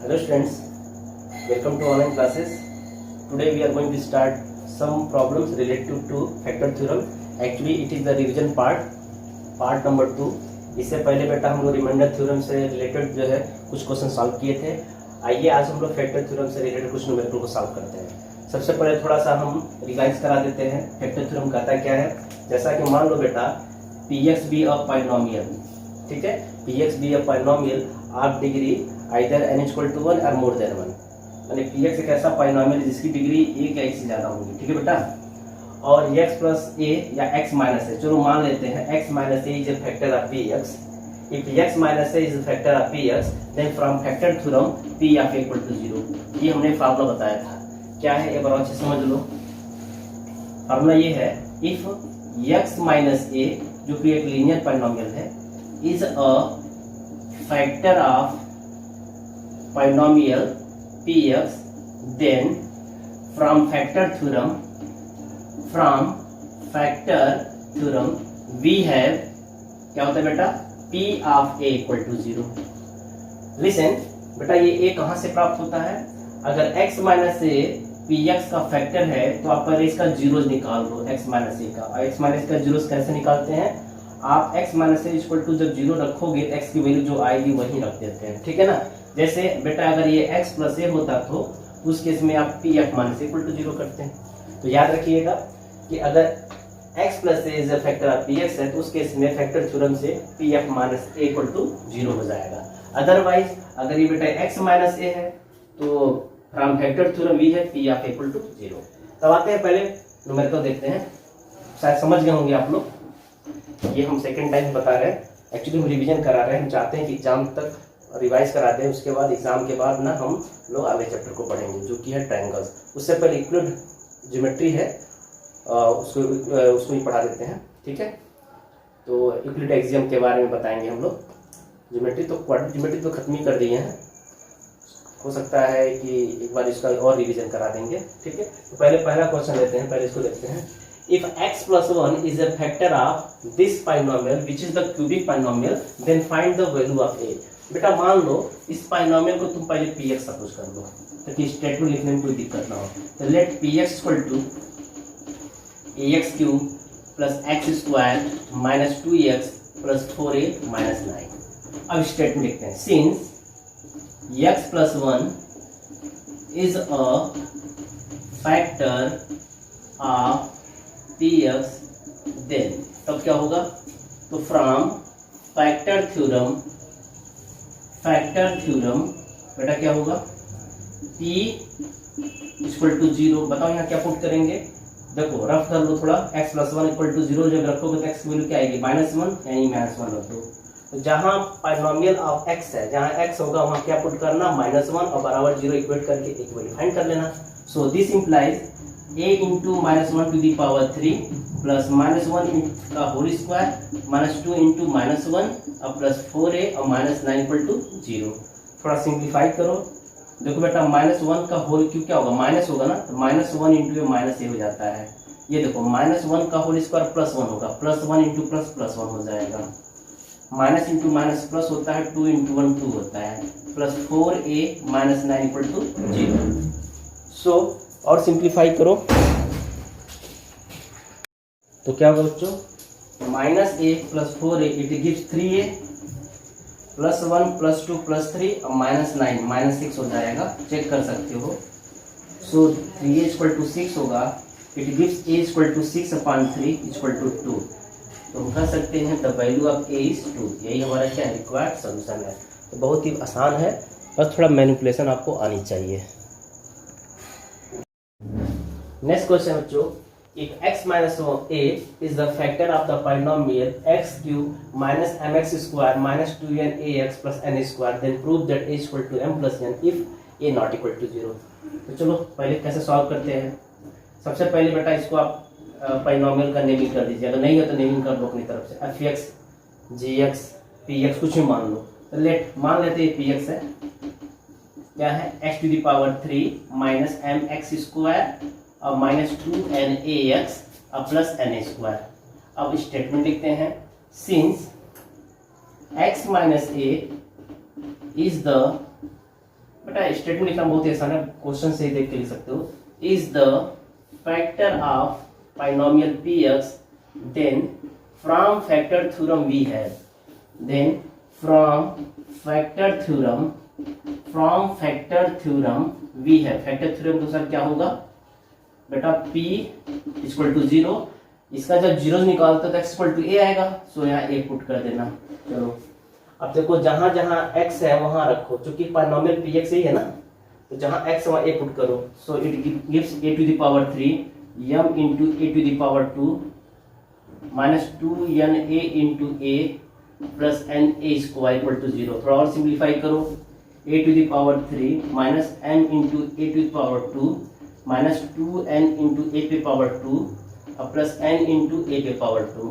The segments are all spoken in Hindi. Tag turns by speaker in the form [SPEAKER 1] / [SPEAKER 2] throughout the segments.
[SPEAKER 1] Hello students, welcome to online classes. Today we are going to start some problems related to factor theorem. Actually it is the revision part number 2. इससे पहले बेटा हम लोग रिमाइंडर थ्योरम से रिलेटेड जो है कुछ क्वेश्चन सॉल्व किए थे. आइए आज हम लोग फैक्टर थ्योरम से रिलेटेड कुछ न्यूमेरिकल को सॉल्व करते हैं. सबसे पहले थोड़ा सा हम रिवाइज करा देते हैं. फैक्टर थ्योरम कहता क्या है. जैसा कि मान लो बेटा px be a polynomial, ठीक है, px be a polynomial of degree either n equal to 1 और मोर देन 1. यानी px एक ऐसा पॉलिनोमियल जिसकी डिग्री 1 या 1 से ज्यादा होगी. ठीक है बेटा. और x प्लस a या x माइनस a, चलो मान लेते हैं x minus a is a factor of px. If x minus a is a factor of px then from factor theorem p of a equal to 0. ये हमने फार्मूला बताया था. क्या है एक बार अच्छे समझ लो. फार्मूला ये है इफ x माइनस a जो कि एक लीनियर पॉलिनोमियल है is a factor of polynomial px, then from factor theorem we have क्या होता है बेटा p of a equal to 0. Listen बेटा ये a कहां से प्राप्त होता है. अगर x माइनस a px का फैक्टर है तो आप पहले इसका जीरोस निकाल दो x माइनस a का. और x माइनस का जीरोस कैसे निकालते हैं. आप x minus a equal to जब जीरो रखोगे तो x की वैल्यू जो आएगी वही रख देते हैं. ठीक है ना. जैसे बेटा अगर ये x प्लस a होता तो उस केस में आप p f minus equal to 0 करते हैं. तो याद रखिएगा कि अगर x plus a is a factor of px है तो उस केस में फैक्टर थ्योरम से p f minus a equal to 0 हो जाएगा. अदरवाइज अगर ये बेटा x माइनस a है तो फ्रॉम फैक्टर थ्योरम v है p f इक्वल टू 0. तब आते हैं पहले न्यूमेरिकल देखते हैं. शायद समझ गए होंगे आप लोग. ये हम सेकेंड टाइम बता रहे हैं. एक्चुअली हम रिविजन करा रहे हैं. हम चाहते हैं कि एग्जाम तक रिवाइज करा दें. उसके बाद एग्जाम के बाद ना हम लोग अगले चैप्टर को पढ़ेंगे जो कि है ट्रायंगल्स. उससे पहले यूक्लिड ज्योमेट्री है उसको ही पढ़ा देते हैं. ठीक है. तो यूक्लिड एक्सियम के बारे में बताएंगे हम लोग. ज्योमेट्री तो क्वाड्रेटिक ज्योमेट्री तो खत्म ही कर दिए हैं. हो सकता है कि एक बार इसका और रिविजन करा देंगे. ठीक है. तो पहले पहला क्वेश्चन लेते हैं. पहले इसको देखते हैं. If x plus 1 is a factor of this polynomial which is the cubic polynomial then find the value of a. बेटा मान लो इस पाइनोमियल को तुम पहले px सपोज कर लो ताकि स्टेटमेंट लिखने में कोई दिक्कत ना हो. तो let px equal to ax cube plus x square minus 2x plus 4a minus 9. अब स्टेटमेंट लिखते हैं. Since x plus 1 is a factor of px then तब क्या होगा. तो फ्रॉम फैक्टर थ्योरम बेटा क्या होगा p इक्वल टू 0. बताओ यहाँ क्या पुट करेंगे. देखो रफ कर लो थोड़ा. x प्लस 1 इक्वल टू 0 जब रखोगे तो x की वैल्यू क्या आएगी -1 यानी -1 रख दो. तो जहाँ पॉलिनोमियल ऑफ x है जहाँ x होगा वहाँ क्या पुट करना -1 और बराबर 0 इक्वेट करके एक वैल्यू फाइंड कर लेना. So this implies a into -1 to the power 3 plus -1 का होल स्क्वायर माइनस 2 इंटू -1 और प्लस 4a और -9 इक्वल टू 0. थोड़ा सिंप्लीफाई करो. देखो बेटा -1 का होल क्यों क्या होगा माइनस होगा ना. तो -1 इंटू ए माइनस ए हो जाता है. ये देखो -1 का होल स्क्वायर +1 होगा. +1 इंटू +1 हो जाएगा. माइनस इंटू माइनस प्लस होता है. 2 इंटू 1 2 होता है. Plus 4a -9 equal to 0. सो और सिंप्लीफाई करो तो क्या होगा बच्चों -a plus 4a it gives 3a plus 1 plus 2 plus 3 और -9 -6 हो जाएगा. चेक कर सकते हो. सो 3a इक्वल टू 6 होगा. It gives a equal to 6/3 equal to 2. तो हम कह सकते हैं the value of a is 2. यही हमारा क्या रिक्वायर्ड सोल्यूशन है. तो बहुत ही आसान है. बस थोड़ा मैनिपुलेशन आपको आनी चाहिए. नेक्स्ट क्वेश्चन बच्चों. If x minus a is the factor of the polynomial x cube minus mx square minus 2nax plus n square then prove that a equal to m plus n if a not equal to 0. तो चलो पहले कैसे सॉल्व करते हैं. सबसे पहले बेटा इसको आप पॉलिनोमियल का नेमिंग कर दीजिए. अगर नहीं है तो नेमिंग कर दो अपनी तरफ से. fx gx px कुछ भी मान लो. तो मान लेते हैं px है क्या है x to the power 3 minus mx square और माइनस 2nax और प्लस n स्क्वायर. अब स्टेटमेंट लिखते हैं. Since x minus a is the बेटा स्टेटमेंट लिखना बहुत ही आसान है, क्वेश्चन से ही देख के लिख सकते हो। Is the factor of binomial px, then from factor theorem we have, then from factor theorem we have. Factor theorem के अनुसार क्या होगा बेटा, p इक्वल टू 0, इसका जब जीरो निकालते तो x इक्वल टू a आएगा, सो यहाँ a पुट कर देना। चलो अब देखो जहां जहां x है वहां रखो, क्योंकि बाइनोमियल px ही है ना, तो जहां x वहां a पुट करो। So it gives a to the power 3 m into a to the power 2 minus 2 n a into a plus n a square equal to 0। थोड़ा और सिंप्लीफाई करो, a to the power 3 minus m into a to the power 2 minus 2n into a पे पावर 2 और प्लस n इंटू a पे पावर 2।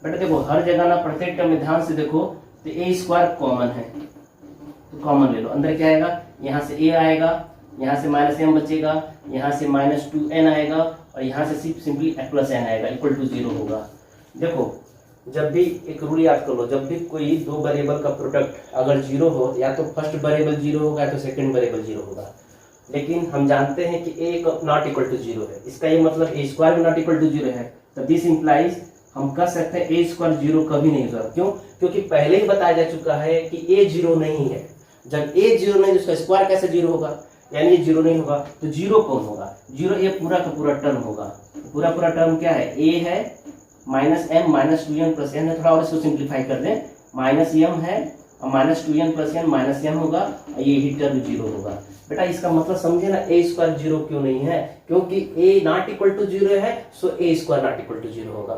[SPEAKER 1] बेटा देखो हर जगह ना प्रत्येक टर्म में ध्यान से देखो, तो a स्क्वायर कॉमन है, तो कॉमन ले लो। अंदर क्या आएगा, यहाँ से a आएगा, यहाँ से माइनस m बचेगा, यहाँ से माइनस 2n आएगा और यहाँ से सिर्फ सिंपली प्लस n आएगा, इक्वल टू 0 होगा। देखो जब भी एक रूल याद कर लो, जब भी कोई दो वेरिएबल का प्रोडक्ट अगर 0 हो, या तो फर्स्ट वेरिएबल 0 होगा या तो सेकंड वेरिएबल 0 होगा। लेकिन हम जानते हैं कि a नॉट इक्वल टू 0 है, इसका ये मतलब a स्क्वायर भी नॉट इक्वल टू 0 है। तो दिस इंप्लाइज हम कह सकते हैं a स्क्वायर 0 कभी नहीं होगा। क्यों? क्योंकि पहले ही बताया जा चुका है कि a 0 नहीं है। जब a 0 नहीं, उसका स्क्वायर कैसे 0 होगा, यानी ये 0 नहीं होगा, तो 0 कौन होगा, 0 ये पूरा का पूरा टर्म होगा। पूरा पूरा टर्म क्या है, a है minus m minus 2n plus n है। थोड़ा और इसको सिंप्लीफाई कर दें, माइनस m है और minus 2n plus n minus m होगा और ये ही टर्म 0 होगा। बेटा इसका मतलब समझे ना, a स्क्वायर 0 क्यों नहीं है, क्योंकि a नॉट इक्वल टू 0 है, so a square not equal to 0 होगा।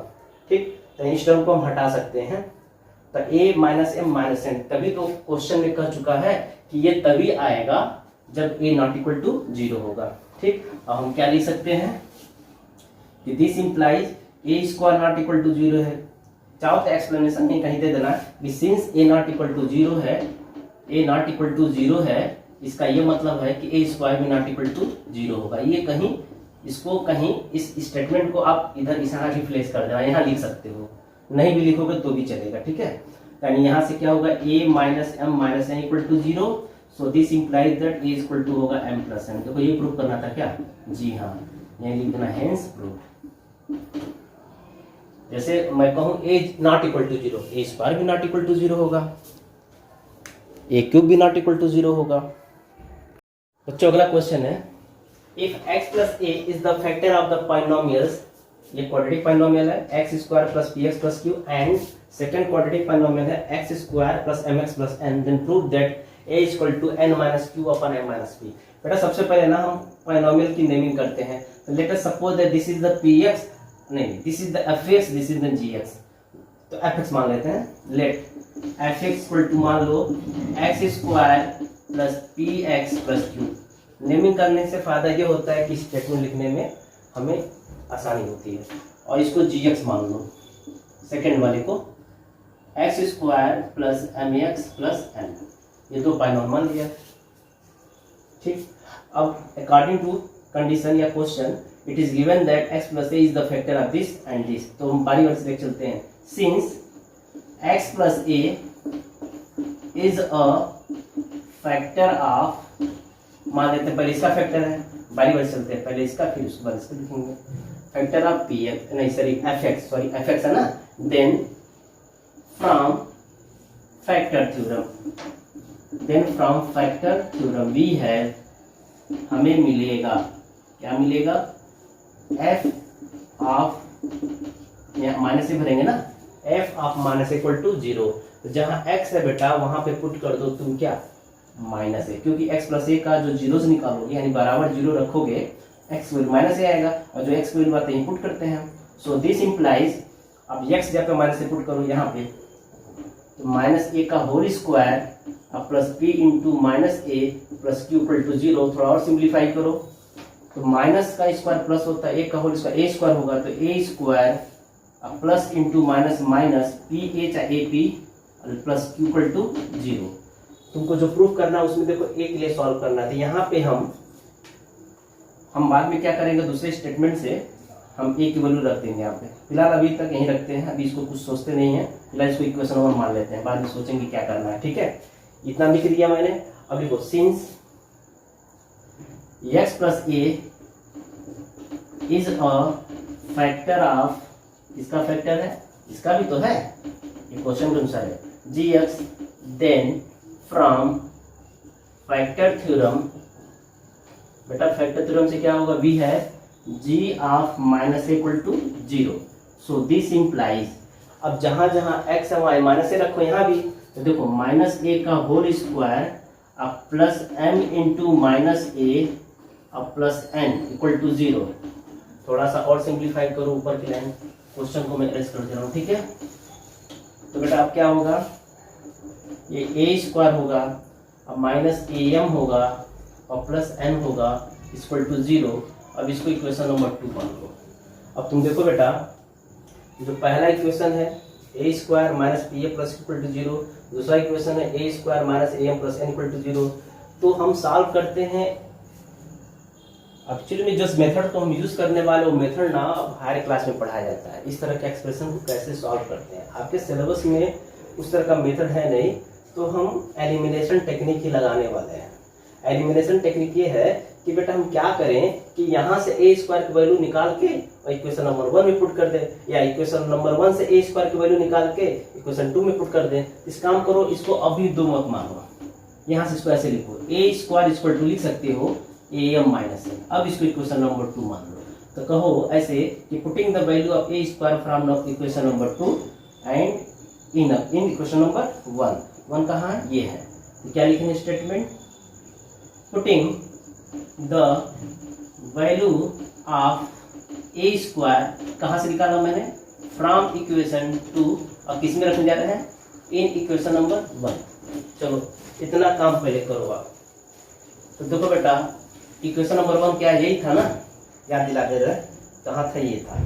[SPEAKER 1] ठीक, तो इस टर्म को हम हटा सकते हैं। तो a minus m minus n, तभी तो क्वेश्चन में कह चुका है कि ये तभी आएगा जब a नॉट इक्वल टू 0 होगा। ठीक, अब हम क्या लिख सकते हैं कि this implies a square not equal to 0 है। चाहो तो एक्सप्लेनेशन नहीं कहीं दे देना कि since a not equal to 0 है, a नॉट इक्वल टू 0 है, इसका ये मतलब है कि a स्क्वायर भी नॉट इक्वल टू 0 होगा। ये कहीं इसको कहीं इस स्टेटमेंट को आप इधर यहाँ रिप्लेस कर देना, यहाँ लिख सकते हो, नहीं भी लिखोगे तो भी चलेगा। ठीक है, यानी यहाँ से क्या होगा, a minus m minus n equal to 0, so this implies that a equal to होगा m प्लस n। देखो ये प्रूफ करना था क्या, जी हाँ, यही लिखना हेंस प्रूफ। जैसे मैं कहूँ a not equal to 0, a square भी नॉट इक्वल टू 0 होगा, a क्यूब भी नॉट इक्वल टू 0 होगा। बच्चों अगला क्वेश्चन है, if x plus a is the factor of the binomials, ये क्वाड्रेटिक बाइनोमियल है x square plus px plus q, and second quadratic binomial है x square plus mx plus n, then prove that a equal to n minus q upon m minus p। बेटा सबसे पहले ना हम बाइनोमियल की नेमिंग करते हैं। तो let us suppose that this is the px, नहीं this is the fx, this is the gx। तो fx मान लेते हैं, लेट fx इक्वल टू मान लो x square plus px plus q। Naming करने से फायदा ये होता है कि स्टेटमेंट लिखने में हमें आसानी होती है। और इसको gx मान लो, सेकेंड वाले को x square plus mx plus n, ये दो बाइनोमियल मान लिया। ठीक, अब अकॉर्डिंग टू कंडीशन या question it is given that x plus a is the factor of this and this. तो हम बारी बारी से देख चलते हैं। Since x plus a is a factor of, मान लेते हैं पहले इसका फैक्टर है, बारी बारी चलते हैं, पहले इसका फिर उसके बाद इसका लिखेंगे। फैक्टर ऑफ पी एक्स, नहीं सॉरी एफ एक्स है ना, then from factor theorem we है, हमें मिलेगा, क्या मिलेगा, एफ ऑफ, माइनस से भरेंगे ना, F of minus equal to 0। तो जहां x है बेटा वहां पे पुट कर दो तुम क्या, माइनस है, क्योंकि x प्लस a का जो जीरो से निकालोगे यानी बराबर जीरो रखोगे, x वैल्यू माइनस ए आएगा, और जो x वैल्यू आते हैं पुट करते हैं। सो दिस इंप्लाइज, अब x जगह पे माइनस ए पुट करो यहाँ पे, तो माइनस ए का होल स्क्वायर अब plus p into minus A plus Q equal to 0। थोड़ा और सिंप्लीफाई करो, तो माइनस का स्क्वायर प्लस होता है, ए का होल स्क्वायर, ए स्क्वायर होगा तो ए स्क्वायर अब plus into minus minus P a चाहे a p plus Q equal to 0। तुमको जो प्रूफ करना है उसमें देखो ए के लिए सॉल्व करना है। तो यहाँ पे हम बाद में क्या करेंगे, दूसरे स्टेटमेंट से हम ए की वैल्यू रख देंगे यहाँ पे। फिलहाल अभी तक यहीं रखते हैं, अभी इसको कुछ सोचते नहीं है, फिलहाल इसको इक्वेशन 1 मान लेते हैं, बाद में सोचेंगे क्या करना है। ठीक है, इतना लिख दिया मैंने। अब देखो since x plus A is a factor of, इसका फैक्टर है, इसका भी तो है, ये क्वेश्चन के अनुसार है, g x, then from factor theorem, बेटा फैक्टर थ्योरम से क्या होगा, वी है g of minus equal to 0, so this implies, अब जहां जहां x है वहां माइनस ए रखो, यहाँ भी तो देखो माइनस ए का होल स्क्वायर अब प्लस m इंटू माइनस ए अब प्लस n इक्वल टू 0। थोड़ा सा और सिंप्लीफाई करो ऊपर की लाइन, क्वेश्चन को मैं एरेस्ट कर दे रहा हूँ, ठीक है। तो बेटा अब क्या होगा, ये ए स्क्वायर होगा, अब माइनस ए एम होगा और प्लस n होगा इक्वल टू 0। अब इसको इक्वेशन नंबर 2 मान लो। अब तुम देखो बेटा, जो पहला इक्वेशन है a square minus P A plus equal to 0, दूसरा इक्वेशन है a square minus a m plus n equal to 0। तो हम सॉल्व करते हैं, एक्चुअली में जिस मेथड को हम यूज करने वाले वो मेथड ना अब हायर क्लास में पढ़ाया जाता है। इस तरह के एक्सप्रेशन को कैसे सॉल्व करते हैं, आपके सिलेबस में उस तरह का मेथड है नहीं, तो हम एलिमिनेशन टेक्निक ही लगाने वाले हैं। एलिमिनेशन टेक्निक ये है कि बेटा हम क्या करें कि यहाँ से ए स्क्वायर की वैल्यू निकाल के इक्वेशन नंबर 1 में पुट कर दे, या इक्वेशन नंबर 1 से ए स्क्वायर की वैल्यू निकाल के इक्वेशन 2 में पुट कर दे। इस काम करो, इसको अभी 2 मत मानो, यहाँ से इसको ऐसे लिखो, ए स्क्वायर इक्वल टू लिख सकते हो ए एम माइनस एन। अब इसको इक्वेशन नंबर 2 मान लो, तो कहो ऐसे कि putting the value of A square from equation number 2 and in equation number 1 कहाँ है, ये है। तो क्या लिखेंगे statement, putting the value of A square कहाँ से निकाला मैंने, फ्रॉम इक्वेशन 2, और किस में रखने जा रहे हैं, इन इक्वेशन नंबर 1। चलो इतना काम पहले करो आप। तो देखो बेटा इक्वेशन नंबर 1 क्या यही था ना, याद दिला दे रहे, कहाँ था, ये था।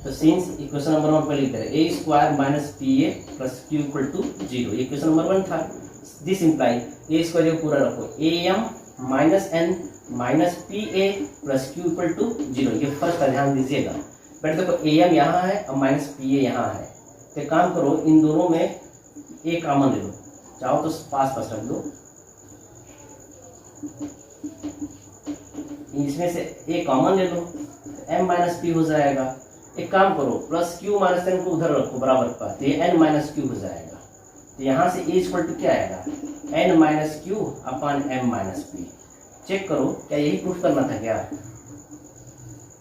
[SPEAKER 1] तो सिंस इक्वेशन नंबर 1 पहले लिख रहे a square minus P A plus Q equal to 0, ये इक्वेशन नंबर 1 था। दिस इम्प्लाई ए स्क्वायर पूरा रखो, A M minus N minus P A plus Q equal to 0, ये फर्स्ट का ध्यान दीजिएगा। बेटा देखो ए एम यहाँ है और माइनस पी ए यहाँ है, तो काम करो इन दोनों में ए कॉमन ले लो, चाहो तो पास पास रख दो, इसमें से ए कॉमन ले लो, एम माइनस पी हो जाएगा। एक काम करो प्लस क्यू माइनस एन को उधर रखो बराबर पर, तो ये एन माइनस क्यू हो जाएगा। तो यहाँ से ए इक्वल टू क्या आएगा, N minus Q upon M minus P. Check करो क्या यही प्रूफ करना था क्या,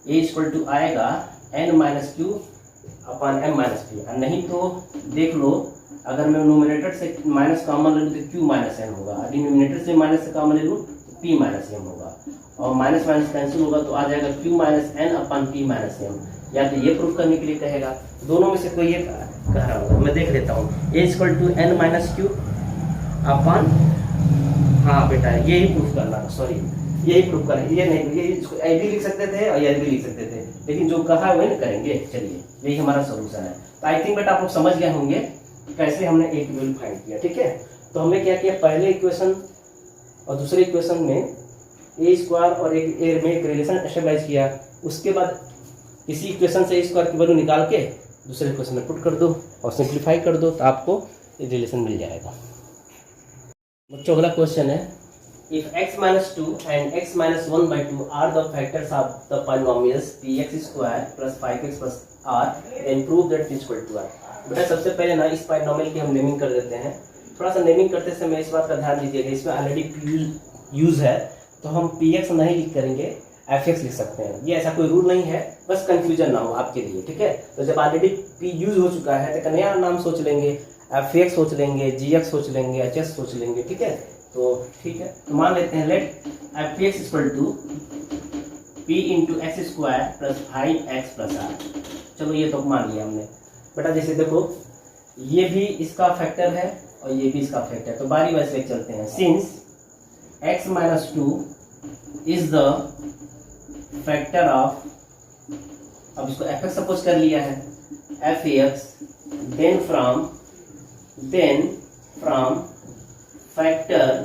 [SPEAKER 1] ए इक्वल टू आएगा N minus Q upon M minus P. और नहीं तो देख लो, अगर मैं नोमिनेटर से माइनस कॉमन ले लूँ तो क्यू माइनस एन होगा, डिनोमिनेटर से माइनस से कॉमन ले लूँ तो पी माइनस एम होगा, और माइनस माइनस कैंसिल होगा तो आ जाएगा Q minus N upon P minus M. या तो ये प्रूफ करने के लिए कहेगा, दोनों में से कोई ये कह रहा होगा, मैं देख लेता हूँ। A equal to n minus Q upon, हाँ बेटा यही प्रूफ करना था, सॉरी यही प्रूफ करना, ये नहीं, ये इसको ए भी लिख सकते थे और ये भी लिख सकते थे, लेकिन जो कहा है वही ना करेंगे। चलिए यही हमारा सोल्यूशन है। तो आई थिंक बेटा आप लोग समझ गए होंगे कैसे हमने ए की वैल्यू फाइंड किया, ठीक है। तो हमने क्या किया, पहले इक्वेशन और दूसरे इक्वेशन में ए स्क्वायर और एक ए में एक रिलेशन एस्टेब्लिश किया, उसके बाद इसी इक्वेशन से ए स्क्वायर की वैल्यू निकाल के दूसरे इक्वेशन में पुट कर दो और सिंप्लीफाई कर दो, तो आपको ये रिलेशन मिल जाएगा। बच्चों अगला क्वेश्चन है, if x minus 2 and x minus 1/2 are the factors of the polynomials px square plus 5x plus r, then prove that p equal to r। बेटा सबसे पहले ना इस पॉलिनोमियल की हम नेमिंग कर देते हैं। थोड़ा सा नेमिंग करते समय इस बात का ध्यान दीजिएगा, इसमें ऑलरेडी p यूज है, तो हम px नहीं लिख करेंगे, fx लिख सकते हैं। ये ऐसा कोई रूल नहीं है, बस कंफ्यूजन ना हो आपके लिए, ठीक है। तो जब ऑलरेडी p यूज हो चुका है तो नया नाम सोच लेंगे, fx सोच लेंगे, gx सोच लेंगे, hs सोच लेंगे, ठीक है। तो ठीक है, तो मान लेते हैं let fx equal to p into X square plus 5x plus r। चलो ये तो मान लिया हमने। बेटा जैसे देखो ये भी इसका फैक्टर है और ये भी इसका फैक्टर है, तो बारी बारी से चलते हैं। Since x minus 2 is the factor of, अब इसको fx सपोज कर लिया है, fx, then from factor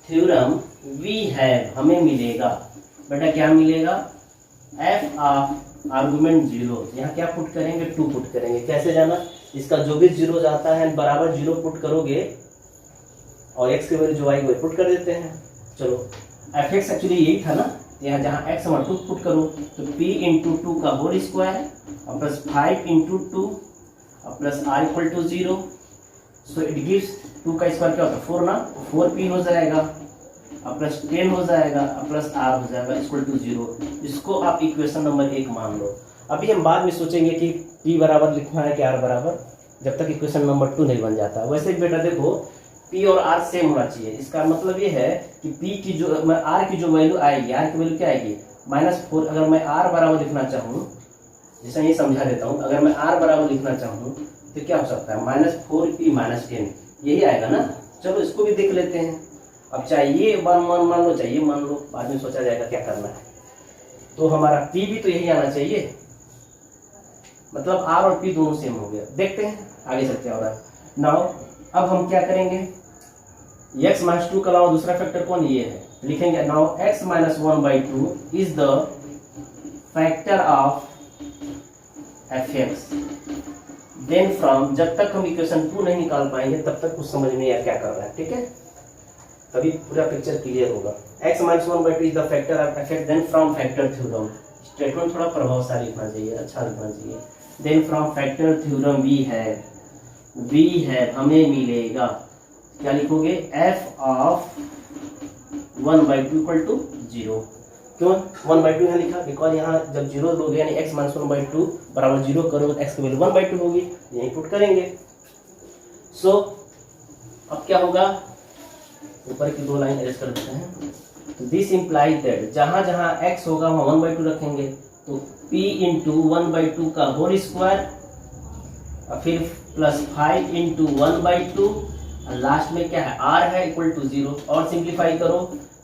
[SPEAKER 1] theorem we have, हमें मिलेगा बेटा क्या मिलेगा, f ऑफ आर्गुमेंट 0, यहाँ क्या पुट करेंगे, 2 पुट करेंगे। कैसे जाना, इसका जो भी 0 जाता है बराबर 0 पुट करोगे और x की वैल्यू जो आएगी वो पुट कर देते हैं। चलो एफ एक्स एक्चुअली यही था ना, यहाँ जहाँ x हम टू पुट करो तो p इंटू टू का होल स्क्वायर और प्लस 5 इंटू टू और plus r equal to 0। So it gives 2 का स्क्वायर क्या होता है 4 ना, 4p हो जाएगा और प्लस 10 हो जाएगा और प्लस r हो जाएगा इक्वल टू 0। इसको आप इक्वेशन नंबर 1 मान लो। अभी हम बाद में सोचेंगे कि p बराबर लिखना है कि r बराबर, जब तक इक्वेशन नंबर 2 नहीं बन जाता। वैसे ही बेटा देखो p और r सेम होना चाहिए। इसका मतलब ये है कि p की जो r की जो वैल्यू आएगी, r की वैल्यू क्या आएगी -4। अगर मैं r बराबर लिखना चाहूँ, जैसा ये समझा देता हूँ, अगर मैं r बराबर लिखना चाहूँ तो क्या हो सकता है -4p -10, यही आएगा ना। चलो इसको भी देख लेते हैं। अब चाहिए मान लो, चाहिए मान लो, बाद में सोचा जाएगा क्या करना है। तो हमारा p भी तो यही आना चाहिए, मतलब r और p दोनों सेम हो गया। देखते हैं आगे से क्या हो रहा है। नाउ अब हम क्या करेंगे, x माइनस 2 के अलावा दूसरा फैक्टर कौन, ये है, लिखेंगे। Now x minus 1/2 is the factor of f x. Then from, जब तक हम इक्वेशन 2 नहीं निकाल पाएंगे तब तक कुछ समझ में या क्या कर रहा है, ठीक है, तभी पूरा पिक्चर क्लियर होगा। x minus 1/2 is the factor of f x. Then from factor theorem, statement थोड़ा प्रभावशाली लिखना चाहिए, अच्छा लिखना चाहिए। Then from factor theorem v है हमें मिलेगा, क्या लिखोगे, f ऑफ 1/2 इक्वल टू 0। क्यों 1/2 यहाँ लिखा, बिकॉज यहाँ जब 0 लोगे यानी x माइनस 1/2 बराबर 0 करोगे तो x की वैल्यू 1/2 होगी, यही पुट करेंगे। सो अब क्या होगा, ऊपर की 2 लाइन अरेंज कर देते हैं। तो दिस इम्प्लाइज दैट जहां जहां x होगा वहां 1/2 रखेंगे, तो p इंटू 1/2 का होल स्क्वायर और फिर प्लस 5 इंटू 1/2 और लास्ट में क्या है r है इक्वल टू 0। और सिंप्लीफाई करो,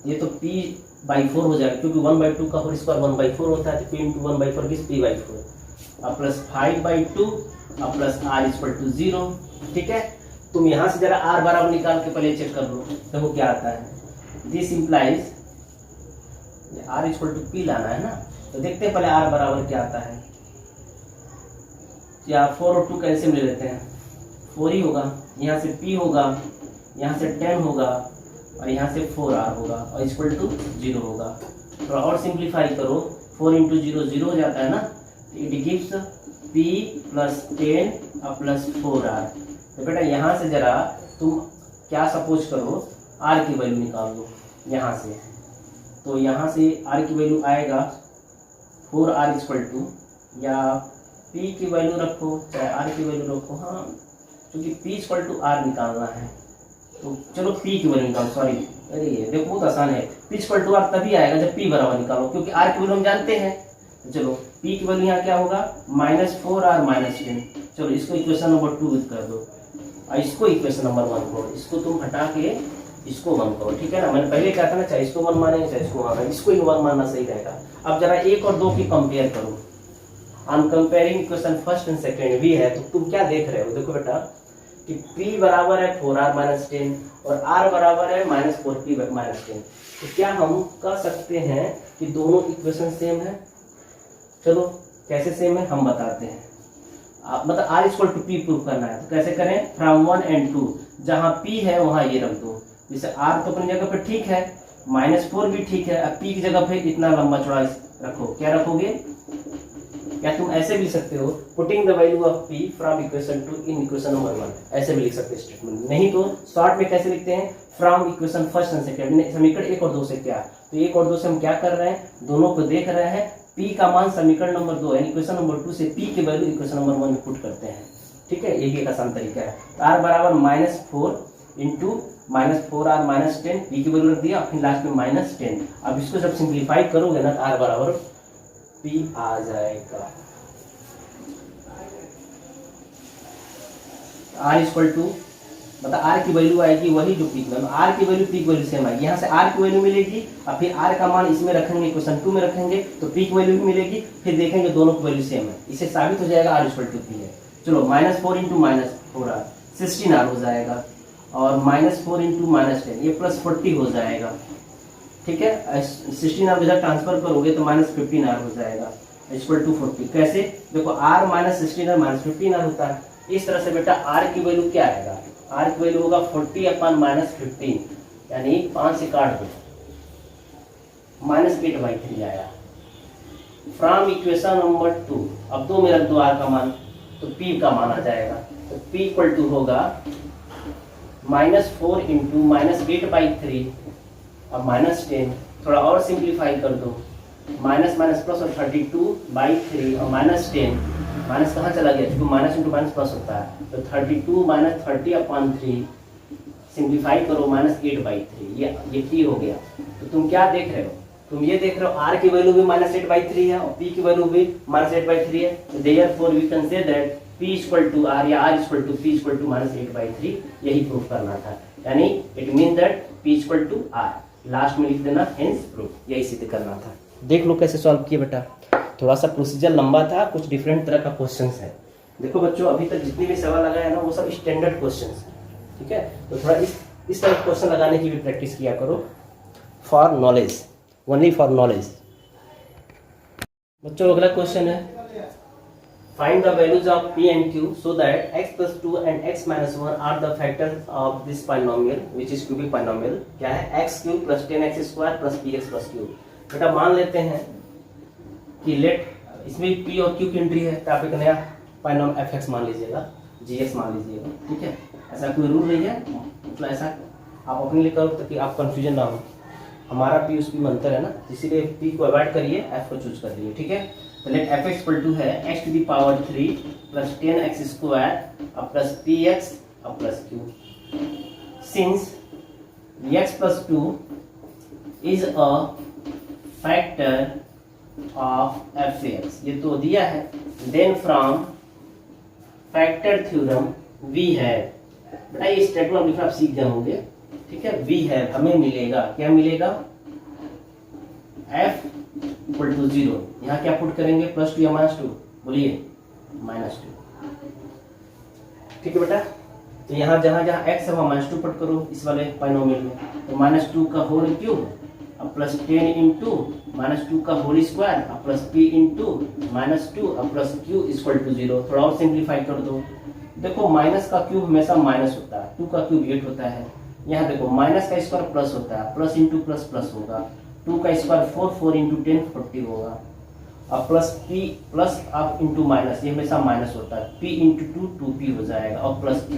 [SPEAKER 1] ये तो p/4 हो जाएगा क्योंकि 1/2 का होल स्क्वायर 1/4 होता है, तो p इंटू 1/4 की p/4 और प्लस 5/2 और प्लस r इक्वल टू 0। ठीक है, तुम यहाँ से जरा r बराबर निकाल के पहले चेक कर लो, देखो क्या आता है। This implies r equal to p लाना है ना, तो देखते हैं पहले r बराबर क्या आता है। क्या 4 और 2 कैंसिल ले लेते हैं, 4 ही होगा, यहाँ से p होगा, यहाँ से 10 होगा और यहाँ से 4r होगा और इक्वल टू 0 होगा। थोड़ा और सिंप्लीफाई करो, 4 इंटू 0 0 हो जाता है ना, इट गिव्स p प्लस 10 और प्लस 4r। तो बेटा यहाँ से जरा तुम क्या सपोज करो, r की वैल्यू निकाल लो यहाँ से, तो यहाँ से r की वैल्यू आएगा 4r इक्वल टू, या p की वैल्यू रखो चाहे r की वैल्यू रखो, हाँ क्योंकि p इक्वल टू r निकालना है तो चलो p की वैल्यू निकालो, सॉरी अरे ये देखो बहुत आसान है, p इक्वल टू r तभी आएगा जब p बराबर निकालो, क्योंकि r की वैल्यू हम जानते हैं। तो चलो p की वैल्यू यहाँ क्या होगा -4r -10। चलो इसको इक्वेशन नंबर 2 कर दो और इसको इक्वेशन नंबर 1 करो, इसको तुम हटा के इसको 1 करो, ठीक है ना। मैंने पहले कहा था ना, चाहे इसको 1 मानेंगे चाहे इसको 1, इसको ही 1 मानना सही रहेगा। अब जरा 1 और 2 की कंपेयर करो, I am comparing equation first and second v है, तो तुम क्या देख रहे हो, देखो बेटा कि p बराबर है 4r -10 और r बराबर है -4p -10। तो क्या हम कह सकते हैं कि दोनों इक्वेशन सेम है। चलो कैसे सेम है हम बताते हैं, मतलब r equal to p prove करना है, तो कैसे करें, फ्रॉम 1 एंड 2, जहाँ p है वहाँ ये रख दो। जैसे r तो अपनी जगह पर ठीक है, -4 भी ठीक है, अब p की जगह पे इतना लंबा चौड़ा रखो, क्या रखोगे, या तुम ऐसे भी लिख सकते हो, putting the value of p from equation 2 in equation number 1, ऐसे भी लिख सकते हैं स्टेटमेंट। नहीं तो शॉर्ट में कैसे लिखते हैं, from equation first and second, समीकरण 1 और 2 से क्या, तो 1 और 2 से हम क्या कर रहे हैं, दोनों को देख रहे हैं, p का मान समीकरण नंबर 2 यानी इक्वेशन नंबर 2 से p की वैल्यू इक्वेशन नंबर 1 में पुट करते हैं। ठीक है, ये भी एक आसान तरीका है। r बराबर -4 इंटू -4r -10, p की वैल्यू रख दिया, फिर लास्ट में -10। अब इसको जब सिंप्लीफाई करोगे ना तो r बराबर p आ जाएगा। r इक्वल टू मतलब r की वैल्यू आएगी वही जो p की, r की वैल्यू p की वैल्यू सेम आएगी, यहाँ से r की वैल्यू मिलेगी और फिर r का मान इसमें रखेंगे इक्वेशन 2 में रखेंगे तो p की वैल्यू भी मिलेगी, फिर देखेंगे दोनों की वैल्यू सेम है, इससे साबित हो जाएगा r इक्वल टू p है। चलो -4 इंटू -4r 16r हो जाएगा और -4 इंटू -10 ये +40 हो जाएगा। ठीक है, 16r इधर ट्रांसफर करोगे तो -15r हो जाएगा इक्वल टू 40। कैसे, देखो r -16r -15r होता है, इस तरह से बेटा r की वैल्यू क्या आएगा, आर की वैल्यू होगा 40/-15, यानी 5 से काट दो, -8/3 आया। फ्रॉम इक्वेशन नंबर 2, अब 2 में रख दो आर का मान, तो पी का मान आ जाएगा। तो पी इक्वल टू होगा -4 × -8/3 और -10, थोड़ा और सिंप्लीफाई कर दो, माइनस माइनस प्लस और 32/3 और -10, माइनस कहाँ चला गया, क्योंकि माइनस इंटू माइनस प्लस होता है, तो 32 - 30/3, सिंप्लीफाई करो -8/3, ये पी हो गया। तो तुम क्या देख रहे हो, तुम ये देख रहे हो आर की वैल्यू भी -8/3 है और पी की वैल्यू भी -8/3 है। तो therefore we can say that P = R या R = P = -8/3, यही प्रूफ करना था। यानी it mean that P = R, last में लिख देना हेंस प्रूफ, यही सिद्ध करना था। देख लो कैसे सॉल्व किए बेटा, थोड़ा सा प्रोसीजर लंबा था, कुछ डिफरेंट तरह का क्वेश्चंस है। देखो बच्चों, अभी तक जितने भी सवाल लगाए हैं ना वो सब स्टैंडर्ड क्वेश्चंस हैं, ठीक है। तो थोड़ा इस तरह क्वेश्चन लगाने की भी प्रैक्टिस किया करो, for knowledge, only for knowledge. बच्चों अगला क्वेश्चन है, find the values of P and Q so that x + 2 and x - 1 are the factors of this polynomial which is cubic polynomial। क्या है, x³ + 10x² + px + q। बेटा मान लेते हैं कि लेट इसमें p और q की एंट्री है, तो आप एक नया पॉलिनॉम fx मान लीजिएगा, gx मान लीजिएगा, ठीक है। ऐसा कोई रूल नहीं है, मतलब ऐसा आप अपने लिए करो ताकि आप कंफ्यूजन ना हो। हमारा p उस p में अंतर है ना, इसीलिए p को अवॉइड करिए, f को चूज कर लीजिए, ठीक है। तो लेट fx = है x³ + 10x² + px + q। Since x + 2 is a factor of fx, ये तो दिया है, then from factor theorem we है, बेटा ये स्टेटमेंट लिखना आप सीख गए होंगे, ठीक है। वी है हमें मिलेगा, क्या मिलेगा, f = 0, यहाँ क्या पुट करेंगे, +2 या -2, बोलिए -2, ठीक है बेटा। तो यहाँ जहाँ जहाँ x है वहाँ -2 पुट करो इस वाले पॉलिनोमियल में, तो -2 का होल क्यूब अब +10 × -2 का होल स्क्वायर अब +p × -2 अब +q = 0। थोड़ा और सिंप्लीफाई कर दो, देखो माइनस का क्यूब हमेशा माइनस होता है, 2 का क्यूब 8 होता है, यहाँ देखो माइनस का स्क्वायर प्लस होता है, प्लस इंटू प्लस प्लस होगा, 2 का स्क्वायर 4, 4 × 10 40 होगा, और प्लस p प्लस आप इंटू माइनस, ये हमेशा माइनस होता है, p × 2 2p हो जाएगा, और प्लस q।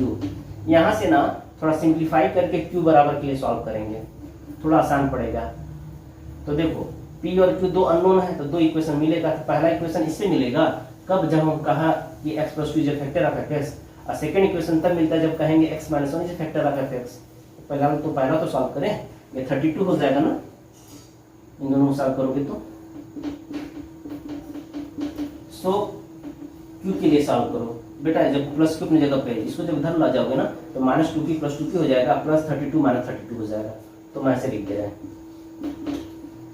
[SPEAKER 1] यहाँ से ना थोड़ा सिंप्लीफाई करके q बराबर के लिए सॉल्व करेंगे, थोड़ा आसान पड़ेगा। तो देखो p और q दो अननोन है, तो दो इक्वेशन मिलेगा। तो पहला इक्वेशन इससे मिलेगा कब, जब हम कहा कि x + 2 is a factor of fx, और सेकंड इक्वेशन तब मिलता है जब कहेंगे x - 1 is a factor of fx। पहला तो सॉल्व करें, ये 32 हो जाएगा ना, इन दोनों को सॉल्व करोगे तो। सो q के लिए सॉल्व करो बेटा, जब प्लस q अपनी जगह पे, इसको जब इधर ला जाओगे ना तो -2p + 2p हो जाएगा, +32 - 32 हो जाएगा। तो मैं ऐसे लिख दे रहे हैं,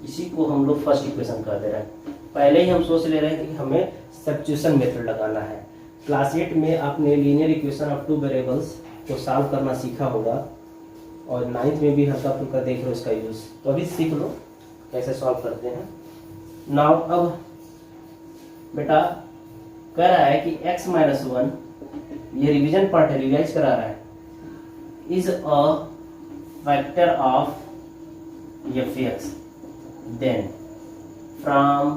[SPEAKER 1] इसी को हम लोग फर्स्ट इक्वेशन कर दे रहे हैं। पहले ही हम सोच ले रहे हैं कि हमें सब्स्टिट्यूशन मेथड लगाना है। क्लास 8 में आपने लीनियर इक्वेशन ऑफ 2 वेरिएबल्स को सॉल्व करना सीखा होगा, और 9th में भी हल्का फुल्का देख लो इसका यूज, तो अभी सीख लो कैसे सॉल्व करते हैं। नाउ अब बेटा कह रहा है कि x - 1, ये रिवीजन पार्ट है, रिवाइज करा रहा है, is a factor of fx, then from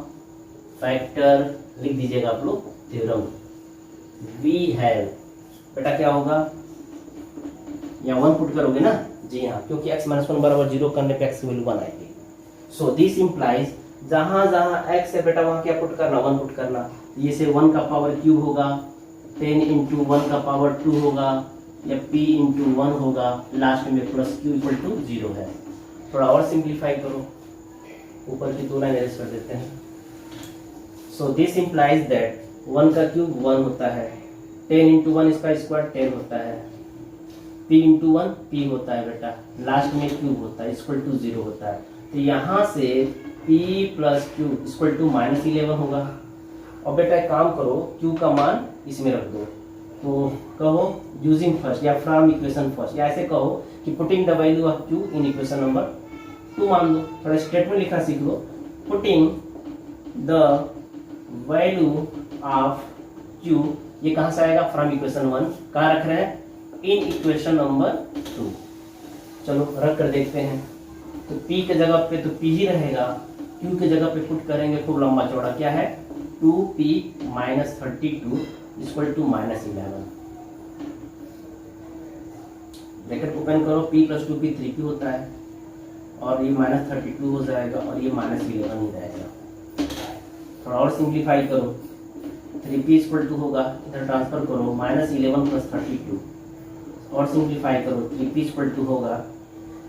[SPEAKER 1] factor लिख दीजिएगा आप लोग थ्योरम, वी हैव, बेटा क्या होगा, या 1 पुट करोगे ना, जी हाँ, क्योंकि x - 1 = 0 करने पे x की वैल्यू 1 आएगी। सो दिस इंप्लाइज जहां जहां x है बेटा वहां क्या पुट करना, 1 पुट करना। ये से 1 का पावर क्यूब होगा, 10 × 1 का पावर 2 होगा, या p × 1 होगा, लास्ट में प्लस q = 0 है। थोड़ा और सिंप्लीफाई करो, ऊपर की 2 लाइन एरेज कर देते हैं। सो दिस इंप्लाइज दैट 1 का क्यूब 1 होता है, 10 × 1 इसका स्क्वायर 10 होता है, p × 1 p होता है बेटा, लास्ट में क्यूब होता है, = 0 होता है। तो यहाँ से p + q = -11 होगा। और बेटा एक काम करो, q का मान इसमें रख दो, तो कहो यूजिंग फर्स्ट या फ्रॉम इक्वेशन फर्स्ट, या ऐसे कहो कि putting the value of q in equation number 2 मान लो। थोड़ा स्टेटमेंट लिखना सीख लो, putting the value of q, ये कहाँ से आएगा, फ्रॉम इक्वेशन 1, कहाँ रख रहे हैं, इन इक्वेशन नंबर 2। चलो रख कर देखते हैं। तो P के जगह पे तो P ही रहेगा, Q के जगह पे पुट करेंगे खूब लंबा चौड़ा, क्या है 2P minus 32 equal to minus 11। Bracket open करो, P प्लस 2P 3P होता है और ये माइनस 32 हो जाएगा और ये माइनस 11 ही रहेगा। थोड़ा और सिंप्लीफाई करो, 3P इक्वल टू होगा, इधर ट्रांसफर करो माइनस 11 प्लस 32 और सिंप्लीफाई करो, 3P इक्वल टू होगा,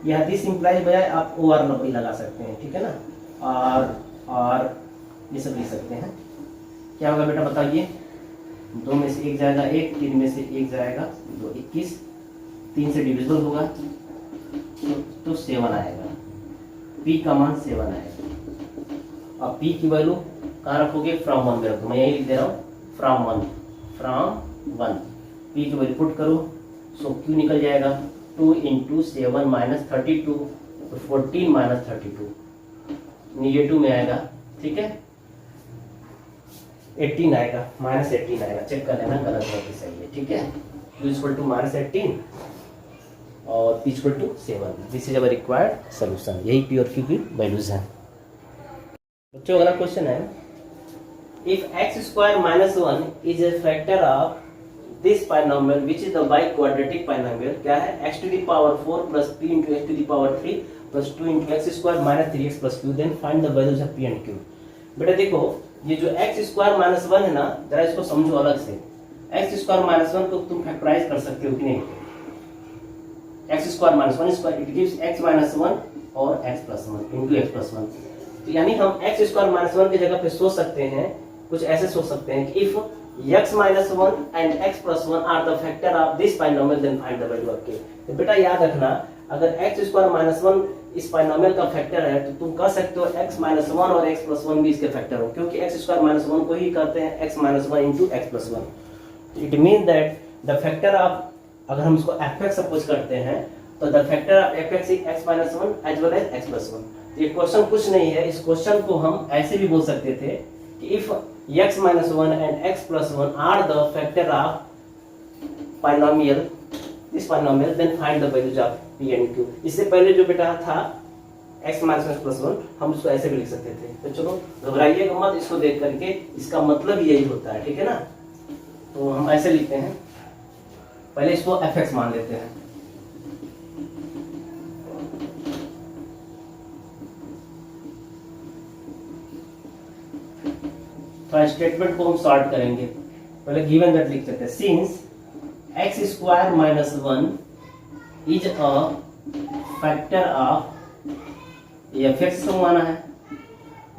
[SPEAKER 1] यह दिस इंप्लाइज बजाय आप ओ आर भी लगा सकते हैं, ठीक है ना, और ये सब लिख सकते हैं। क्या होगा बेटा बताइए, 2 में से 1 जाएगा 1, 3 में से 1 जाएगा 2, 21, 3 से डिविजिबल होगा तो 7 आएगा, P का मान 7 आएगा। अब P की वैल्यू कहाँ रखोगे, फ्रॉम 1 में रखो, मैं यही लिख दे रहा हूँ फ्रॉम 1, P की वैल्यू पुट करो, सो Q निकल जाएगा 2 इंटू 7 माइनस 32 तो 14 माइनस 32 निगेटिव में आएगा, ठीक है 18 आएगा, माइनस 18 आएगा, चेक कर लेना गलत है कि सही है, ठीक है। Q इक्वल टू माइनस 18 और P equal to 7, this is our required solution. यही P और Q की वैल्यूज हैं। बच्चों अगला क्वेश्चन है, if x square minus 1 is a factor of this polynomial which is the biquadratic polynomial, क्या है x to the power 4 plus p into x to the power 3 plus 2 into x square minus 3x plus q, then find the values of p and q। बेटा देखो ये जो x स्क्वायर माइनस 1 है ना, जरा इसको समझो अलग से। x स्क्वायर माइनस 1 को तुम फैक्टराइज कर सकते हो कि नहीं, x square minus 1 square it gives x minus 1 और x plus 1 into x plus 1। तो यानी हम x स्क्वायर माइनस 1 की जगह पे सोच सकते हैं, कुछ ऐसे सोच सकते हैं कि if x minus 1 and x plus 1 are the factor of this polynomial then find the value of k। तो बेटा याद रखना, अगर x स्क्वायर माइनस 1 इस पाइनोमियल का फैक्टर है तो तुम कह सकते हो x माइनस 1 और x प्लस 1 भी इसके फैक्टर हो, क्योंकि x स्क्वायर माइनस 1 को ही कहते हैं x minus 1 into x plus 1। It mean that the factor of, अगर हम इसको fx सपोज करते हैं तो the factor of fx is x minus 1 as well as x plus 1। ये क्वेश्चन कुछ नहीं है, इस क्वेश्चन को हम ऐसे भी बोल सकते थे कि if x minus 1 and x plus 1 are the factor of polynomial this polynomial then find the values of p and q। इससे पहले जो बेटा था x माइनस 1 प्लस 1 हम उसको ऐसे भी लिख सकते थे। तो चलो घबराइएगा मत, इसको देख करके इसका मतलब यही होता है, ठीक है ना। तो हम ऐसे लिखते हैं, पहले इसको fx मान लेते हैं, तो स्टेटमेंट को हम सॉर्ट करेंगे। पहले गिवन दैट लिख सकते हैं, since x square minus 1 is a factor of fx को माना है,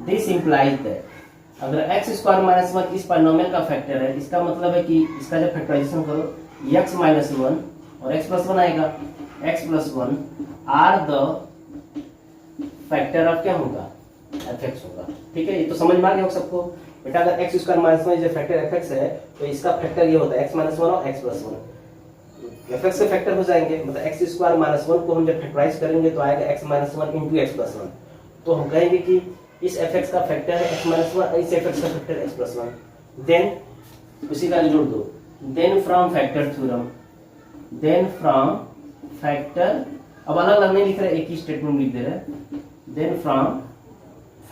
[SPEAKER 1] दिस इंप्लाइज दैट अगर x स्क्वायर माइनस 1 इस पॉलिनोमियल का फैक्टर है, इसका मतलब है कि इसका जब फैक्टराइजेशन करो x माइनस 1 और x प्लस 1 आएगा, x plus 1 are the factor of क्या होगा fx होगा, ठीक है। ये तो समझ में आ गया सबको बेटा, अगर x स्क्वायर माइनस 1 जो फैक्टर fx है तो इसका फैक्टर ये होता है x माइनस 1 और x प्लस 1, fx से फैक्टर हो जाएंगे, मतलब x स्क्वायर माइनस 1 को हम जब फैक्टराइज करेंगे तो आएगा x minus 1 into x plus 1। तो हम कहेंगे कि इस fx का फैक्टर है x माइनस 1, इस fx का फैक्टर x प्लस 1, देन उसी का जोड़ दो, then from factor theorem, then from factor, अब अलग अलग नहीं लिख रहे, एक ही स्टेटमेंट लिख दे रहे, then from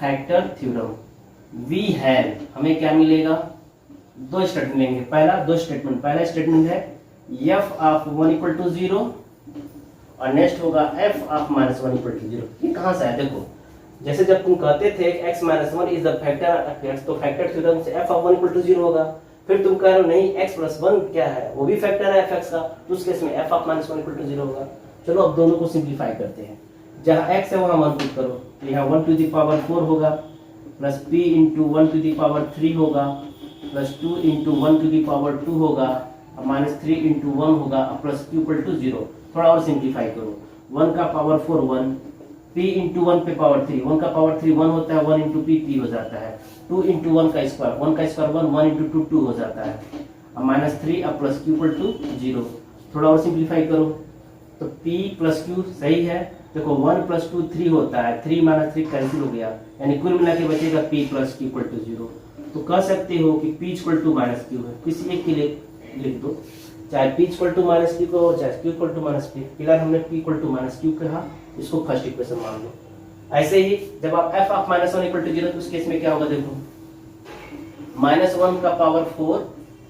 [SPEAKER 1] factor theorem we have, हमें क्या मिलेगा, दो स्टेटमेंट लेंगे। पहला स्टेटमेंट है f ऑफ 1 इक्वल टू 0 और नेक्स्ट होगा f of minus 1 equal to 0। ये कहाँ से है, देखो जैसे जब तुम कहते थे x minus 1 is the factor of x, तो फैक्टर थ्योरम से f ऑफ 1 इक्वल टू 0 होगा। फिर तुम कह रहे हो नहीं x प्लस 1 क्या है, वो भी फैक्टर है fx का, तो उस केस में f of minus 1 equal to 0 होगा। चलो अब दोनों को सिंप्लीफाई करते हैं, जहाँ x है वहाँ 1 पुट करो, तो यहाँ 1 टू द पावर 4 होगा plus p into 1 to the power 3 होगा plus 2 into 1 to the power 2 होगा और माइनस 3 इंटू 1 होगा प्लस q इक्वल टू 0। थोड़ा और सिंप्लीफाई करो, 1 का पावर 4 1, p इंटू 1 पे पावर 3, 1 का पावर 3 1 होता है, 1 इंटू p हो जाता है, 2 इंटू 1 का स्क्वायर 1 इंटू 2 हो जाता है और माइनस 3 अब प्लस q इक्वल टू 0। थोड़ा और सिंप्लीफाई करो तो p प्लस q सही है, देखो 1 प्लस 2 3 होता है, 3 माइनस 3 कैंसिल हो गया, यानी कुल मिला के बचेगा p plus q equal to 0। तो कह सकते हो कि p equal to minus q है, किसी एक के लिए लिख दो, चाहे p equal to minus q को चाहे q equal to minus p, फिलहाल हमने p equal to minus q कहा, इसको फर्स्ट इक्वेशन मान लो। ऐसे ही जब आप f of minus one equal to zero, तो उस केस में क्या होगा देखो, माइनस वन का power 4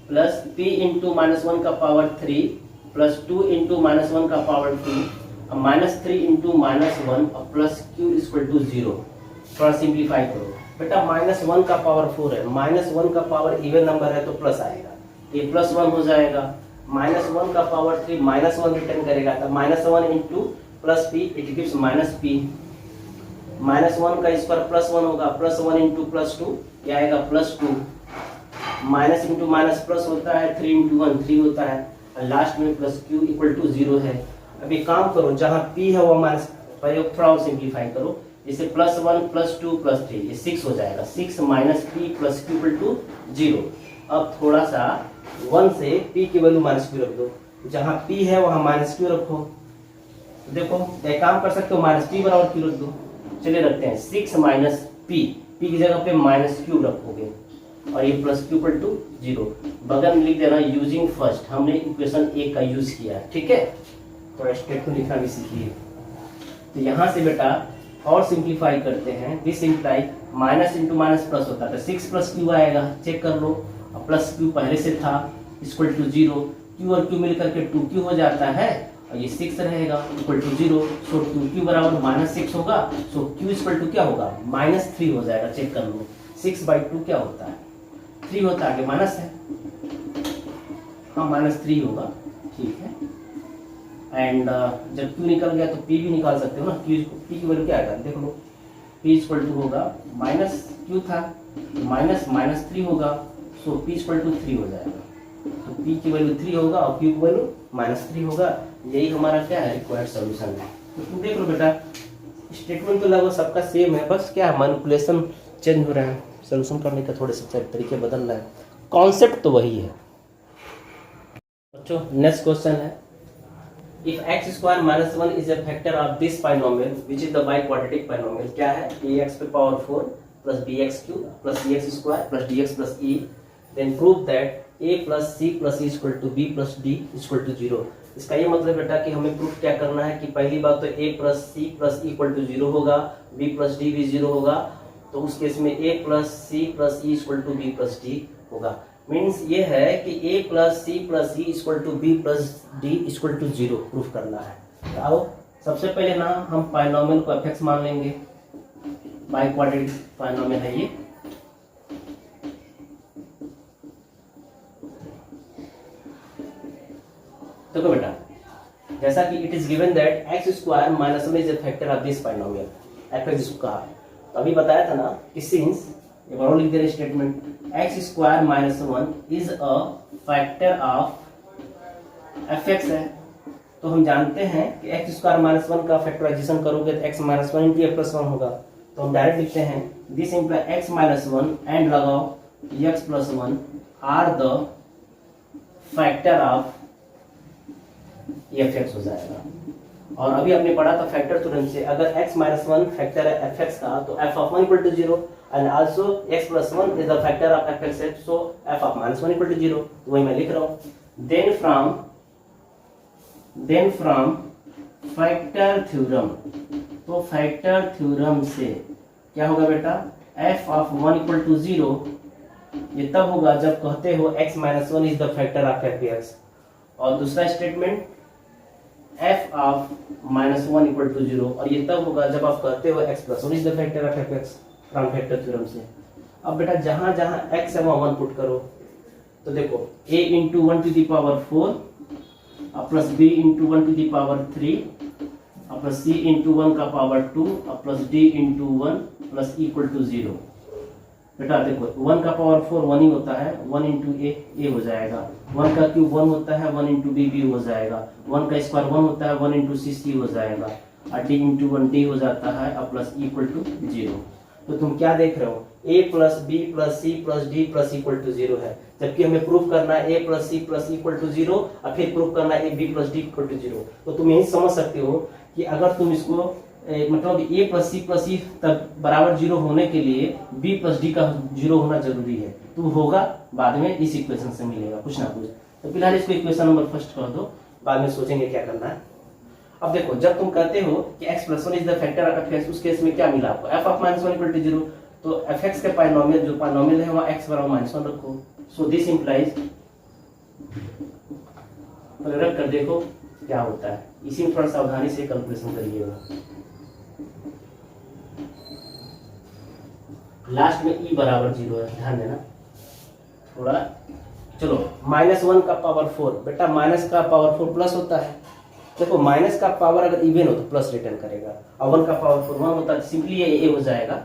[SPEAKER 1] plus p into minus one का power 3 plus 2 into minus one का power 2 minus 3 into minus one और plus q equal to zero. थोड़ा सिंप्लीफाई करो बेटा, माइनस वन का पावर 4 है, माइनस वन का पावर इवन नंबर है तो प्लस आएगा, ये प्लस वन हो जाएगा। माइनस वन का पावर 3 माइनस वन रिटर्न करेगा, तो minus one into plus P, it gives minus P. Minus one का स्क्वायर प्लस वन होगा, plus one into plus two, क्या आएगा plus two. Minus into minus plus होता है, 3 इंटू वन 3 होता है, और लास्ट में plus Q equal to zero है। अभी काम करो, जहाँ पी है वो माइनस, प्रयोग थोड़ा सिंप्लीफाई करो, जैसे plus one plus two plus 3, ये 6 हो जाएगा, 6 minus p plus Q equal to zero. अब थोड़ा सा 1 से p की वैल्यू माइनस क्यू रख दो, जहाँ p है वहाँ माइनस क्यू रखो। देखो एक काम कर सकते हो, माइनस p बराबर क्यू रख दो। चलिए रखते हैं 6 माइनस p की जगह पे माइनस क्यू रखोगे, और ये plus Q equal to zero. बगल में लिख देना यूजिंग फर्स्ट, हमने इक्वेशन 1 का यूज किया है, ठीक है। तो स्टेटमेंट लिखना भी सीखिए। तो यहाँ से बेटा और सिंप्लीफाई करते हैं, this imply minus into minus plus होता है, 6 प्लस क्यू आएगा, चेक कर लो, प्लस क्यू पहले से था, इक्वल टू जीरो, क्यू और क्यू मिलकर के 2q हो जाता है, और ये 6 रहेगा equal to zero. So 2q बराबर माइनस 6 होगा, सो q इक्वल टू क्या होगा माइनस 3 हो जाएगा। चेक कर लो, 6/2 क्या होता है 3 होता है, आगे माइनस है, हाँ माइनस 3 होगा, ठीक है। एंड जब q निकल गया तो p भी निकाल सकते हो ना, p की वैल्यू क्या आएगा देख लो, p इक्वल टू होगा माइनस q था, माइनस माइनस 3 होगा, सो p इक्वल टू 3 हो जाएगा। तो p की वैल्यू 3 होगा और q की वैल्यू माइनस 3 होगा। यही हमारा क्या है रिक्वायर्ड सॉल्यूशन है। तो तुम देख लो बेटा, स्टेटमेंट तो लगभग सबका सेम है, बस क्या है मैनिपुलेशन चेंज हो रहा है, सॉल्यूशन करने का थोड़े से तरीके बदल रहे हैं, कॉन्सेप्ट तो वही है। बच्चों नेक्स्ट क्वेश्चन है, if x square minus 1 is a factor of this binomial which is the biquadratic binomial, क्या है ax पे power 4 plus bx cube plus cx स्क्वायर प्लस dx प्लस e, then prove that a plus c plus e equal to b plus d equal to zero. इसका ये मतलब बेटा कि हमें प्रूफ क्या करना है कि पहली बात तो a plus c plus e equal to zero होगा, b प्लस d भी जीरो होगा, तो उस केस में a plus c plus e equal to b plus d होगा। मीन्स ये है कि a plus c plus e equal to b plus d equal to zero proof करना है। तो आओ सबसे पहले ना हम बाइनोमियल को एफ मान लेंगे, बाइक्वाड्रेटिक बाइनोमियल है ये। देखो बेटा, जैसा कि it is given that x square minus 1 is a factor of this binomial, F x इसको कहा। तो अभी बताया था ना कि सिंस एक बार और लिख दे रहे statement, x square minus 1 is a factor of f X है, तो हम जानते हैं कि एक्स स्क्वायर माइनस 1 का फैक्टराइजेशन करोगे तो x minus 1 into x plus 1 होगा। तो हम डायरेक्ट लिखते हैं this imply x minus 1 and लगाओ x plus 1 are the factor of f x हो जाएगा। और अभी आपने पढ़ा था फैक्टर थ्योरम से, अगर x माइनस 1 फैक्टर है एफ एक्स का तो f of 1 equal to zero, and also x plus 1 is the factor of f x, so f of minus 1 equal to zero. तो वही मैं लिख रहा हूँ, देन फ्रॉम फैक्टर थ्योरम, तो फैक्टर थ्योरम से क्या होगा बेटा, f of 1 equal to zero, ये तब होगा जब कहते हो x minus 1 is the factor of f x. और दूसरा statement f of minus 1 equal to zero, और ये तब होगा जब आप कहते हो x plus 1 is the factor of f x from factor theorem से। अब बेटा जहां जहां x है वहां 1 पुट करो, तो देखो a into 1 to the power 4 plus b into 1 to the power 3 plus c into 1 का power 2 plus d into 1 plus equal to zero. बेटा देखो 1 का पावर 4 1 ही होता है, 1 इंटू ए हो जाएगा, 1 का क्यूब 1 होता है, 1 इंटू बी हो जाएगा, 1 का स्क्वायर 1 होता है, 1 इंटू सी हो जाएगा, और डी इंटू 1 डी हो जाता है, और प्लस इक्वल टू जीरो। तो तुम क्या देख रहे हो, a plus b plus c plus d plus equal to zero है, जबकि हमें प्रूफ करना है a plus c plus equal to zero, और फिर प्रूफ करना है a b plus d equal to zero. तो तुम यही समझ सकते हो कि अगर तुम इसको मतलब ए प्लस सी प्लस ई तक बराबर जीरो होने के लिए बी प्लस डी का जीरो होना जरूरी है, तो होगा बाद में इस इक्वेशन से मिलेगा कुछ ना कुछ। तो फिलहाल इसको इक्वेशन नंबर फर्स्ट कर दो, बाद में सोचेंगे क्या करना है। अब देखो जब तुम कहते हो कि x + 1 is the factor of f, उस केस में क्या मिला आपको, f ऑफ -1 = 0, तो fx के पॉलिनोमियल जो पॉलिनोमियल है वहाँ x बराबर -1 रखो। सो दिस इंप्लाइज, रख कर देखो क्या होता है, इसी में थोड़ा सावधानी से कैलकुलेशन करिएगा। लास्ट में e बराबर 0 है, ध्यान देना थोड़ा। चलो -1 का पावर 4, बेटा माइनस का पावर 4 प्लस होता है। देखो माइनस का पावर अगर इवन हो तो प्लस रिटर्न करेगा, और 1 का पावर 4 1 होता है, सिंपली ये ए हो जाएगा।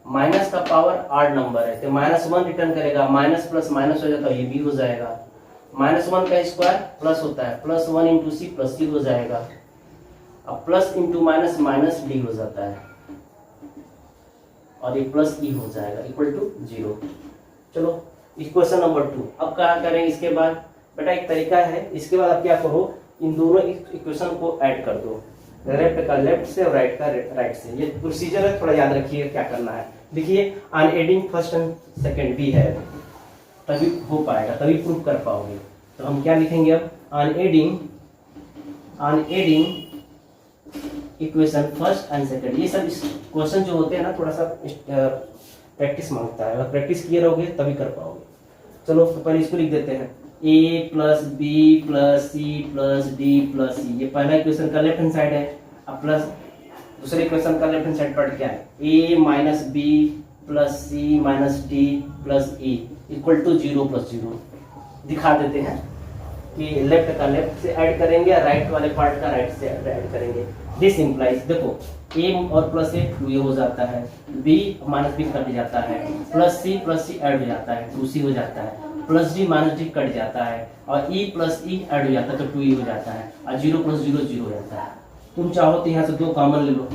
[SPEAKER 1] माइनस का पावर आड नंबर है तो -1 रिटर्न करेगा, माइनस प्लस माइनस हो जाता है, ये भी हो जाएगा। -1 का स्क्वायर प्लस होता है, +1 × c प्लस c हो जाएगा। अब plus into minus minus D हो जाता है, और ये प्लस ई हो जाएगा इक्वल टू 0। चलो इक्वेशन नंबर 2 अब क्या करेंगे इसके बाद, बेटा एक तरीका है, इसके बाद आप क्या करो, इन दोनों इक्वेशन को ऐड कर दो, लेफ्ट का लेफ्ट से और राइट का राइट से। ये प्रोसीजर है, थोड़ा याद रखिए क्या करना है। देखिए on adding first and second भी है, तभी हो पाएगा, तभी प्रूफ कर पाओगे। तो हम क्या लिखेंगे अब, on adding equation first and second. ये सब क्वेश्चन जो होते हैं ना थोड़ा सा प्रैक्टिस मांगता है, अगर प्रैक्टिस किए रहोगे तभी कर पाओगे। चलो तो पहले इसको लिख देते हैं, a + b + c + d + e, ये पहला इक्वेशन का लेफ्ट हैंड साइड है। अब प्लस दूसरे इक्वेशन का लेफ्ट हैंड साइड पार्ट क्या है, a - b + c - d + e = 0 + 0। दिखा देते हैं कि लेफ्ट का लेफ्ट से ऐड करेंगे, राइट वाले पार्ट का राइट से ऐड करेंगे। दिस इंप्लाइज, देखो a और प्लस a 2a हो जाता है, b - b कट जाता है, +c + c ऐड हो जाता है 2c हो जाता है, +d - d कट जाता है, और e + e ऐड हो जाता है तो 2e हो जाता है, और 0 + 0 0 हो जाता है। तुम चाहो तो यहाँ से 2 कॉमन ले लो,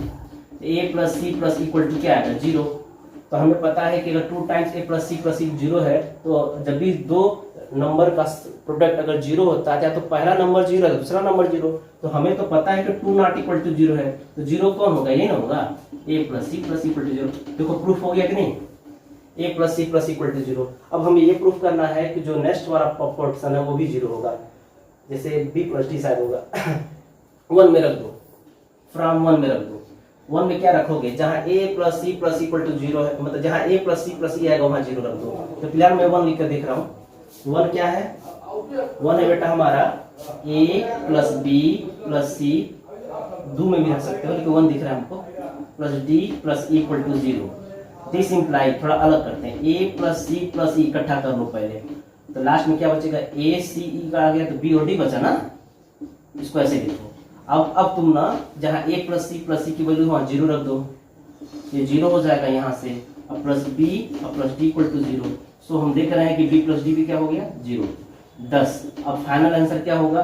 [SPEAKER 1] a + c + e = क्या आएगा 0। तो हमें पता है कि अगर 2 टाइम्स a + c + e 0 है, तो जब भी दो नंबर का प्रोडक्ट अगर 0 होता है तो पहला नंबर 0 है, दूसरा नंबर 0, तो हमें तो पता है कि 2 ≠ 0 है, तो 0 कौन होगा, ये ना होगा, a + c + e = 0। देखो प्रूफ हो गया कि नहीं, a + c + e = 0। अब हमें ये प्रूफ करना है कि जो नेक्स्ट वाला पोर्शन है वो भी 0 होगा, जैसे b + d शायद होगा 1 में रख दो, फ्रॉम 1 में रख दो। 1 में क्या रखोगे, जहां a + c + e = 0 है, मतलब जहां a + c + e आएगा वहां 0 रख दो। तो फिलहाल मैं 1 लिख कर देख रहा हूँ। 1 क्या है, 1 है बेटा हमारा a + b + c, 2 में भी रख सकते हो लेकिन 1 दिख रहा है हमको, +d + e = 0। दिस इंप्लाई, थोड़ा अलग करते हैं, a + c + e इकट्ठा कर लो पहले, तो लास्ट में क्या बचेगा, a c e का आ गया तो b और d बचा ना, इसको ऐसे लिखो। अब तुम ना जहाँ a + c + e की वैल्यू वहाँ 0 रख दो, ये 0 हो जाएगा यहाँ से, अब +b और +d = 0। सो हम देख रहे हैं कि b + d भी क्या हो गया 0, 10। अब फाइनल आंसर क्या होगा,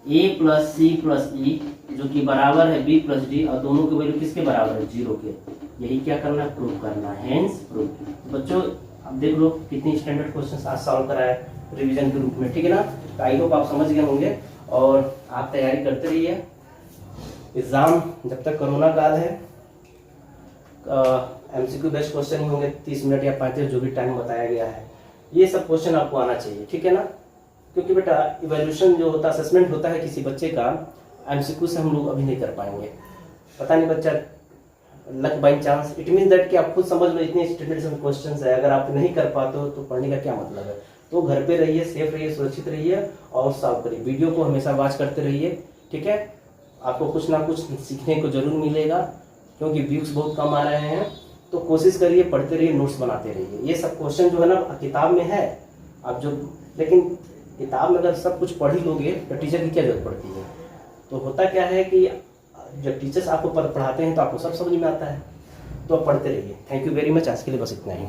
[SPEAKER 1] a + c + e जो कि बराबर है b + d, और दोनों की वैल्यू किसके बराबर है 0 के। यही क्या करना है, प्रूव करना है, हेंस प्रूफ। बच्चों अब देख लो कितनी स्टैंडर्ड क्वेश्चन आज सॉल्व कराए रिवीजन के रूप में, ठीक है ना। तो आई होप आप समझ गए होंगे, और आप तैयारी करते रहिए। एग्जाम जब तक कोरोना काल है, MCQ बेस्ड क्वेश्चन ही होंगे, 30 मिनट या 35 जो भी टाइम बताया गया है, ये सब क्वेश्चन आपको आना चाहिए, ठीक है ना। क्योंकि बेटा इवैल्यूएशन जो होता है, असेसमेंट होता है किसी बच्चे का, MCQ से हम लोग अभी नहीं कर पाएंगे। पता नहीं बच्चा luck by chance, it mean that कि आप खुद समझ लो इतने स्टैंडर्ड क्वेश्चन है, अगर आप नहीं कर पाते हो तो पढ़ने का क्या मतलब है। तो घर पे रहिए, सेफ रहिए, सुरक्षित रहिए और सॉल्व करिए। वीडियो को हमेशा वॉच करते रहिए, ठीक है। आपको कुछ ना कुछ सीखने को जरूर मिलेगा, क्योंकि व्यूज बहुत कम आ रहे हैं। तो कोशिश करिए, पढ़ते रहिए, नोट्स बनाते रहिए। ये सब क्वेश्चन जो है ना किताब में है, आप जो, लेकिन किताब में अगर सब कुछ पढ़ ही लोगे तो टीचर की क्या जरूरत पड़ती है। तो होता क्या है कि जब टीचर्स आपको पढ़ाते हैं तो आपको सब समझ में आता है। तो आप पढ़ते रहिए। थैंक यू वेरी मच, आज के लिए बस इतना ही।